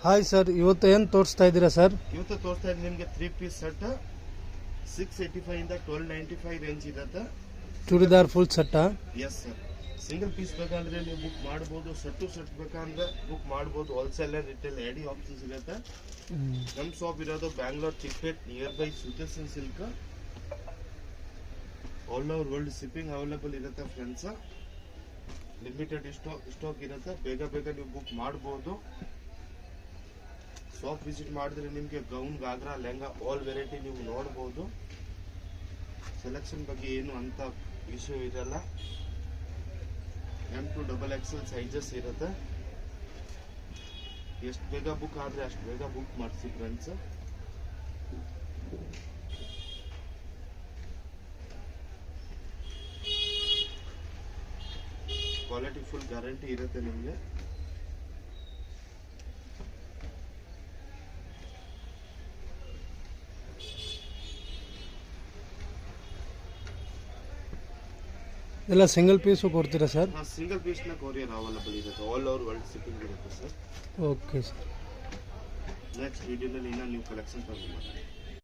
Hi sir, ಇವತ್ತು ಏನು ತೋರಿಸ್ತಾ ಇದ್ದೀರಾ ಸರ್? ಇವತ್ತು ತೋರಿಸ್ತಾ ಇದ್ದೀನಿ ನಿಮಗೆ 3 ಪೀಸ್ ಸೆಟ್ 685 ಇಂದ 1295 ರೇಂಜ್ ಇರುತ್ತೆ. ಚೂಡಿದಾರ್ ಫುಲ್ ಸೆಟ್ಟಾ? Yes sir. ಸಿಂಗಲ್ ಪೀಸ್ ಬೇಕಂದ್ರೆ ನೀವು ಬುಕ್ ಮಾಡ್ಬೋದು, ಸೆಟ್ ಬೇಕಂದ್ರೆ ಬುಕ್ ಮಾಡ್ಬೋದು. ಹೋಲ್ಸೇಲ್ ರಿಟೇಲ್ ಎಡಿ ಆಪ್ಷನ್ಸ್ ಇರುತ್ತೆ. ನಮ್ಮ ಶಾಪ್ ಇರೋದು Bangalore Chickpet near by Sudarshan silk. All over world shipping available ಇರುತ್ತೆ ಫ್ರೆಂಡ್ಸ್. ಲಿಮಿಟೆಡ್ ಸ್ಟಾಕ್ ಇರುತ್ತೆ. ಬೇಗ ನೀವು ಬುಕ್ ಮಾಡ್ಬೋದು. ಶಾಪ್ ವಿಸಿಟ್ ಮಾಡಿದ್ರೆ ನಿಮಗೆ gown, ghagra, lehenga all variety ನೀವು ನೋಡ್ಬೋದು. ಸೆಲೆಕ್ಷನ್ ಬಗ್ಗೆ ಏನು ಅಂತ ಇಶ್ಯೂ ಇರಲ್ಲ. M to XXL ಸೈಜಸ್ ಇರುತ್ತೆ. ಎಷ್ಟು ಬೇಗ ಬುಕ್ ಆದರೆ ಅಷ್ಟು ಬೇಗ ಬುಕ್ ಮಾಡಿಸಿ ಫ್ರೆಂಡ್ಸ್. ಕ್ವಾಲಿಟಿ ಫುಲ್ ಗ್ಯಾರಂಟಿ ಇರುತ್ತೆ ನಿಮಗೆ. ಎಲ್ಲ ಸಿಂಗಲ್ ಪೀಸು ಕೊಡ್ತೀರಾ ಸರ್? ಸಿಂಗಲ್ ಪೀಸ್ನ ಕೊರಿಯರ್ ಅವೈಲೇಬಲ್ ಇರುತ್ತೆ. ಆಲ್ ಓವರ್ ವರ್ಲ್ಡ್ ಶಿಪ್ಪಿಂಗ್ ಇರುತ್ತೆ ಸರ್. Okay sir. ನೆಕ್ಸ್ಟ್ ವಿಡಿಯೋದಲ್ಲಿ ಇನ್ನೂ ನೀವು ಕಲೆಕ್ಷನ್ ತಗೊಂಡು